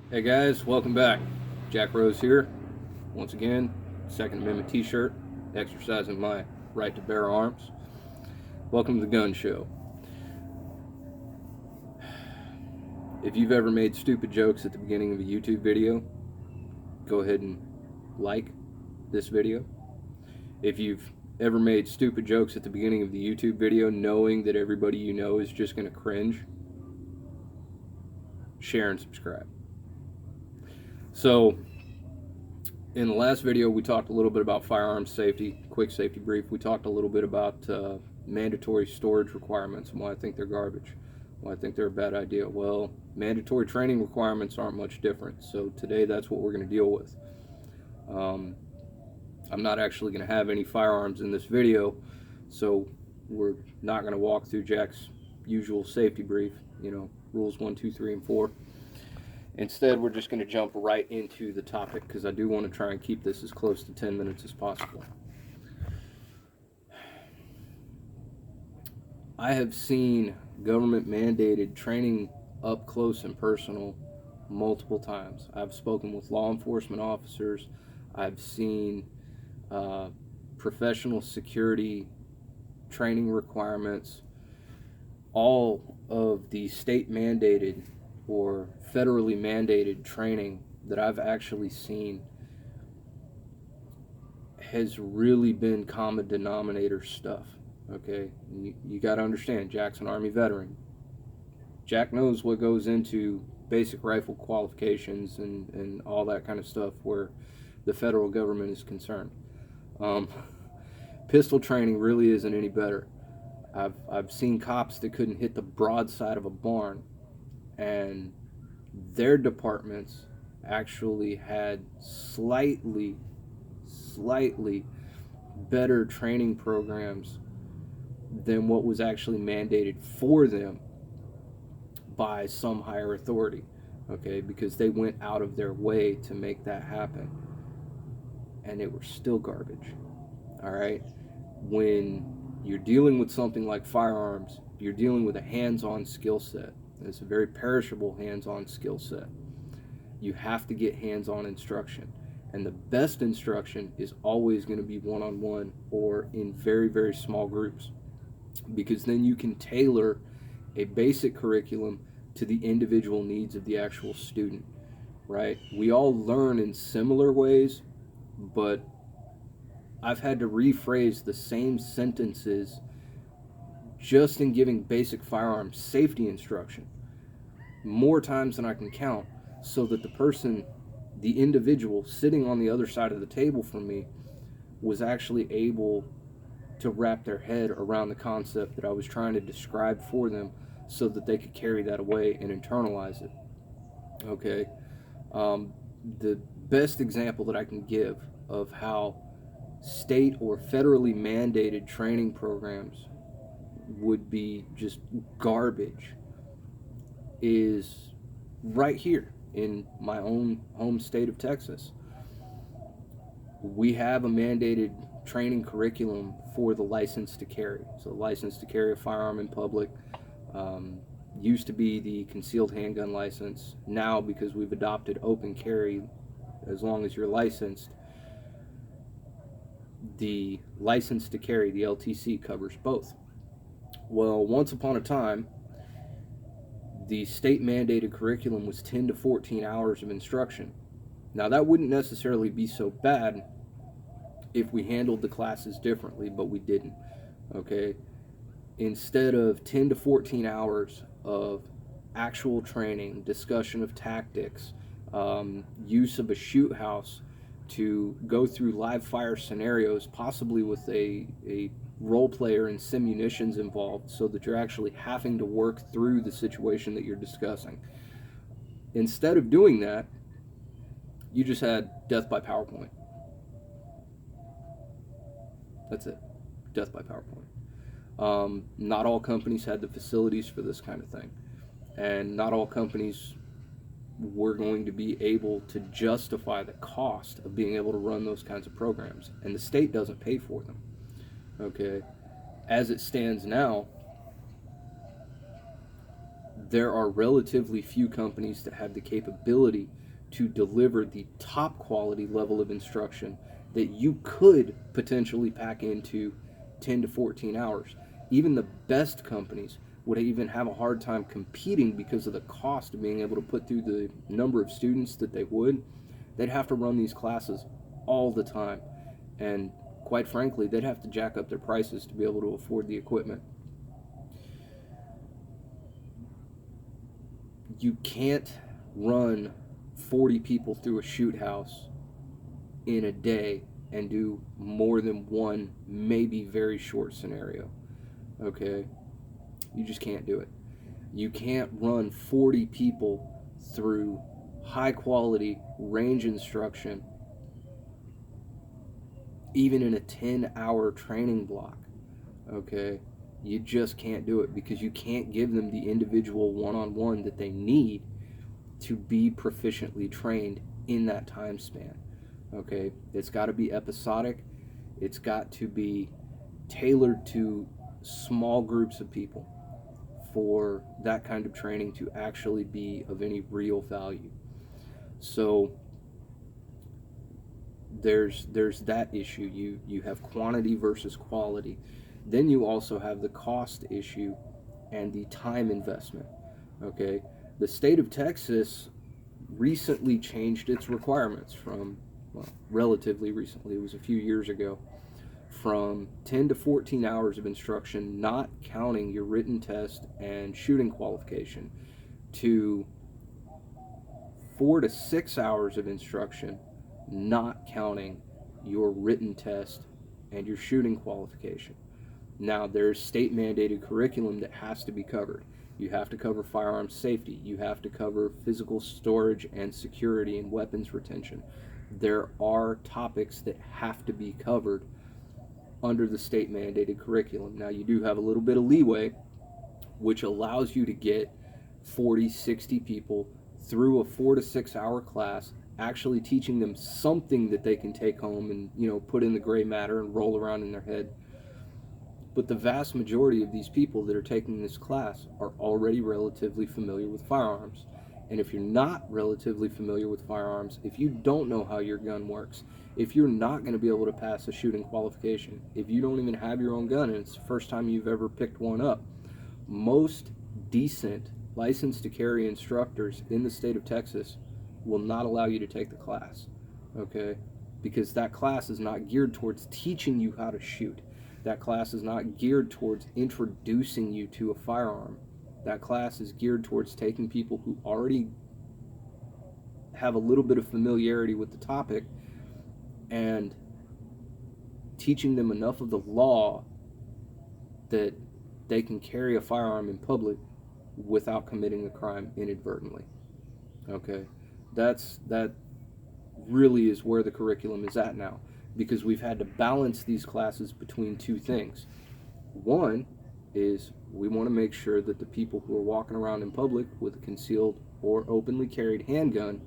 Hey guys, welcome back. Jack Rose here. Once again, Second Amendment t shirt, exercising my right to bear arms. Welcome to the Gun Show. If you've ever made stupid jokes at the beginning of a YouTube video, go ahead and like this video. If you've ever made stupid jokes at the beginning of the YouTube video knowing that everybody you know is just going to cringe, share and subscribe. So, in the last video, we talked a little bit about firearms safety, quick safety brief. We talked a little bit about mandatory storage requirements and why I think they're garbage, why I think they're a bad idea. Well, mandatory training requirements aren't much different. So today, that's what we're going to deal with. I'm not actually going to have any firearms in this video, so we're not going to walk through Jack's usual safety brief, rules 1, 2, 3, and 4. Instead, we're just going to jump right into the topic because I do want to try and keep this as close to 10 minutes as possible. I have seen government mandated training up close and personal multiple times. I've spoken with law enforcement officers. I've seen professional security training requirements. All of the state mandated or federally mandated training that I've actually seen has really been common denominator stuff. Okay, you got to understand, Jack's an Army veteran. Jack knows what goes into basic rifle qualifications and all that kind of stuff where the federal government is concerned. Pistol training really isn't any better. I've seen cops that couldn't hit the broadside of a barn, and their departments actually had slightly better training programs than what was actually mandated for them by some higher authority, okay, because they went out of their way to make that happen, and they were still garbage. All right, when you're dealing with something like firearms, you're dealing with a hands-on skill set. It's a very perishable hands-on skill set. You have to get hands-on instruction, and the best instruction is always going to be one-on-one or in very, very small groups, because then you can tailor a basic curriculum to the individual needs of the actual student, right? We all learn in similar ways, but I've had to rephrase the same sentences just in giving basic firearms safety instruction more times than I can count, so that the person, the individual sitting on the other side of the table from me, was actually able to wrap their head around the concept that I was trying to describe for them so that they could carry that away and internalize it. Okay, the best example that I can give of how state or federally mandated training programs would be just garbage is right here in my own home state of Texas. We have a mandated training curriculum for the license to carry. So, license to carry a firearm in public used to be the concealed handgun license. Now, because we've adopted open carry, as long as you're licensed, the license to carry, the LTC, covers both. Well, once upon a time, the state mandated curriculum was 10 to 14 hours of instruction. Now, that wouldn't necessarily be so bad if we handled the classes differently, but we didn't. Okay, instead of 10 to 14 hours of actual training, discussion of tactics, use of a shoot house to go through live fire scenarios, possibly with a role player and simunitions involved, so that you're actually having to work through the situation that you're discussing. Instead of doing that, you just had death by PowerPoint. That's it. Death by PowerPoint. Not all companies had the facilities for this kind of thing, and not all companies were going to be able to justify the cost of being able to run those kinds of programs, and the state doesn't pay for them. Okay, as it stands now, there are relatively few companies that have the capability to deliver the top quality level of instruction that you could potentially pack into 10 to 14 hours. Even the best companies would even have a hard time competing because of the cost of being able to put through the number of students that they would. They'd have to run these classes all the time. And quite frankly, they'd have to jack up their prices to be able to afford the equipment. You can't run 40 people through a shoot house in a day and do more than one, maybe very short scenario. Okay? You just can't do it. You can't run 40 people through high quality range instruction even in a 10-hour training block. Okay? You just can't do it because you can't give them the individual one-on-one that they need to be proficiently trained in that time span. Okay? It's got to be episodic. It's got to be tailored to small groups of people for that kind of training to actually be of any real value. So there's that issue. You have quantity versus quality. Then you also have the cost issue and the time investment. Okay, the state of Texas recently changed its requirements from, well, relatively recently, it was a few years ago, from 10 to 14 hours of instruction, not counting your written test and shooting qualification, to 4 to 6 hours of instruction, not counting your written test and your shooting qualification. Now, there's state mandated curriculum that has to be covered. You have to cover firearms safety. You have to cover physical storage and security and weapons retention. There are topics that have to be covered under the state mandated curriculum. Now, you do have a little bit of leeway, which allows you to get 40, 60 people through a 4 to 6 hour class, actually teaching them something that they can take home and, put in the gray matter and roll around in their head. But the vast majority of these people that are taking this class are already relatively familiar with firearms. And if you're not relatively familiar with firearms, if you don't know how your gun works, if you're not going to be able to pass a shooting qualification, if you don't even have your own gun and it's the first time you've ever picked one up, most decent licensed to carry instructors in the state of Texas will not allow you to take the class. Okay? Because that class is not geared towards teaching you how to shoot. That class is not geared towards introducing you to a firearm. That class is geared towards taking people who already have a little bit of familiarity with the topic and teaching them enough of the law that they can carry a firearm in public without committing a crime inadvertently. Okay? That really is where the curriculum is at now, because we've had to balance these classes between two things. One is we want to make sure that the people who are walking around in public with a concealed or openly carried handgun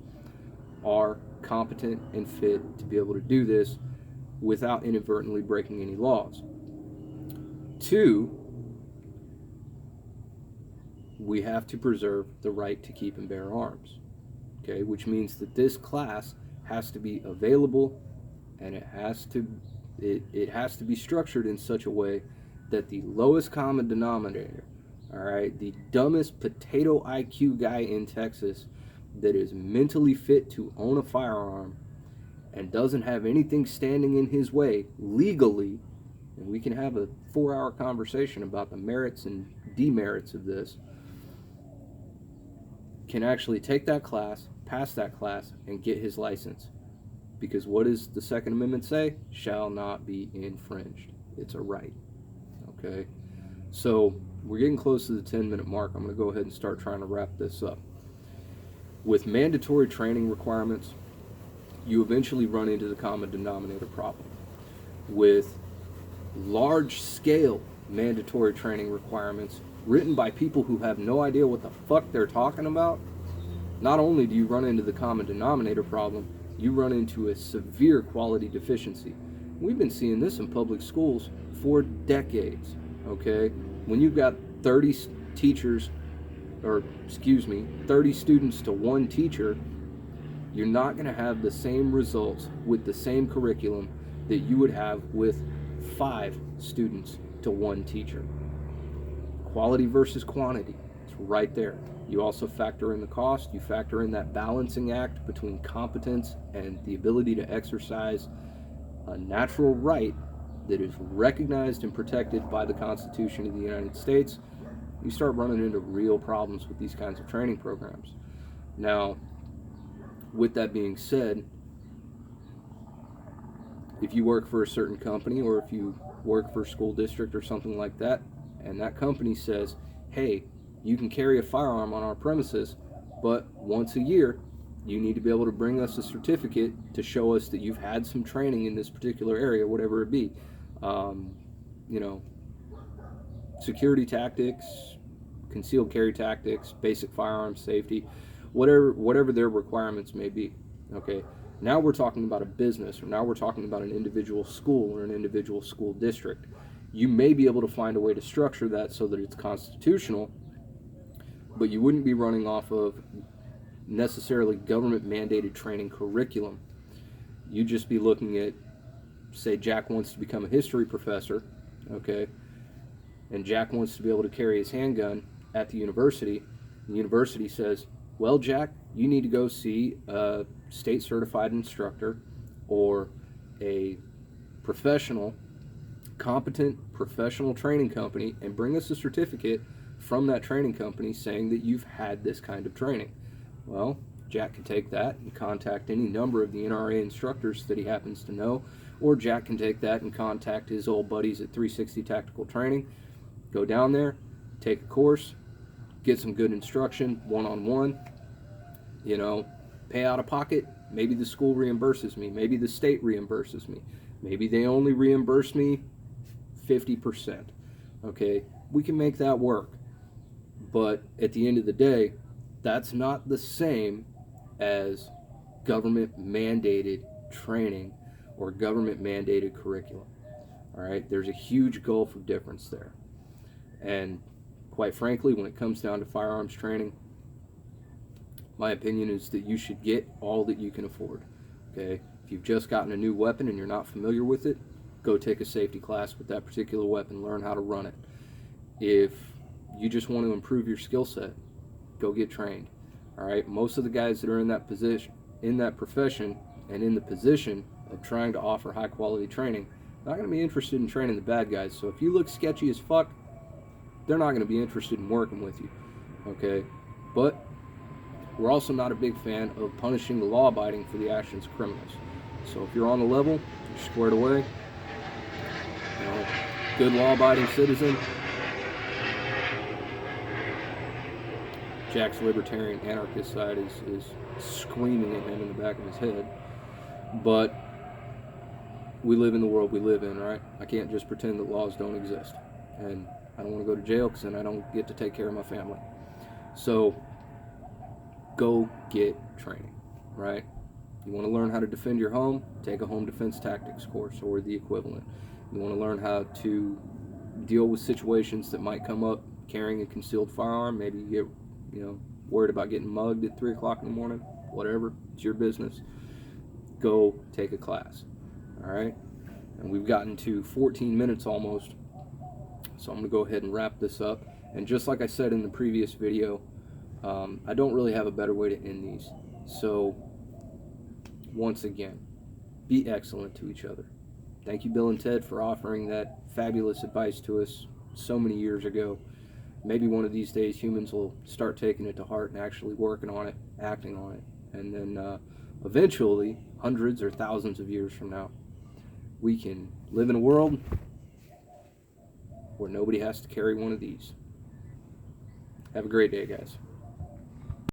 are competent and fit to be able to do this without inadvertently breaking any laws. Two, we have to preserve the right to keep and bear arms. Okay, which means that this class has to be available, and it has to be structured in such a way that the lowest common denominator, all right, the dumbest potato IQ guy in Texas that is mentally fit to own a firearm and doesn't have anything standing in his way legally, and we can have a 4-hour conversation about the merits and demerits of this, can actually take that class, pass that class, and get his license. Because what does the Second Amendment say? Shall not be infringed. It's a right. Okay? So we're getting close to the 10-minute mark. I'm going to go ahead and start trying to wrap this up. With mandatory training requirements, you eventually run into the common denominator problem. With large-scale mandatory training requirements written by people who have no idea what the fuck they're talking about, not only do you run into the common denominator problem, you run into a severe quality deficiency. We've been seeing this in public schools for decades, okay? When you've got 30 teachers or excuse me, 30 students to one teacher, you're not going to have the same results with the same curriculum that you would have with 5 students to one teacher. Quality versus quantity, it's right there. You also factor in the cost, you factor in that balancing act between competence and the ability to exercise a natural right that is recognized and protected by the Constitution of the United States. You start running into real problems with these kinds of training programs. Now, with that being said, if you work for a certain company, or if you work for a school district or something like that, and that company says, hey, you can carry a firearm on our premises, but once a year you need to be able to bring us a certificate to show us that you've had some training in this particular area, whatever it be. You know, security tactics, concealed carry tactics, basic firearm safety, whatever their requirements may be. Okay, now we're talking about a business, or now we're talking about an individual school or an individual school district. You may be able to find a way to structure that so that it's constitutional, but you wouldn't be running off of necessarily government mandated training curriculum. You'd just be looking at, say Jack wants to become a history professor, okay, and Jack wants to be able to carry his handgun at the university. The university says, well, Jack, you need to go see a state certified instructor or a professional, competent professional training company and bring us a certificate from that training company saying that you've had this kind of training. Well, Jack can take that and contact any number of the NRA instructors that he happens to know, or Jack can take that and contact his old buddies at 360 Tactical Training, go down there, take a course, get some good instruction, one-on-one, you know, pay out of pocket. Maybe the school reimburses me, maybe the state reimburses me, maybe they only reimburse me 50%. Okay, we can make that work. But at the end of the day, that's not the same as government mandated training or government mandated curriculum. All right, there's a huge gulf of difference there. And quite frankly, when it comes down to firearms training, my opinion is that you should get all that you can afford. Okay, if you've just gotten a new weapon and you're not familiar with it, go take a safety class with that particular weapon, learn how to run it. If you just want to improve your skill set, go get trained. All right, most of the guys that are in that position, in that profession, and in the position of trying to offer high quality training, not going to be interested in training the bad guys. So if you look sketchy as fuck, they're not going to be interested in working with you. Okay, but we're also not a big fan of punishing the law abiding for the actions of criminals. So if you're on the level, you're squared away, you know, good law abiding citizen. Jack's libertarian anarchist side is screaming at him in the back of his head. But we live in the world we live in, right? I can't just pretend that laws don't exist. And I don't want to go to jail because then I don't get to take care of my family. So go get training, right? You want to learn how to defend your home? Take a home defense tactics course or the equivalent. You want to learn how to deal with situations that might come up carrying a concealed firearm? Maybe you get worried about getting mugged at 3 o'clock in the morning, whatever, it's your business. Go take a class, all right? And we've gotten to 14 minutes almost, so I'm gonna go ahead and wrap this up. And just like I said in the previous video, I don't really have a better way to end these. So once again, be excellent to each other. Thank you, Bill and Ted, for offering that fabulous advice to us so many years ago. Maybe one of these days humans will start taking it to heart and actually working on it, acting on it. And then eventually, hundreds or thousands of years from now, we can live in a world where nobody has to carry one of these. Have a great day, guys.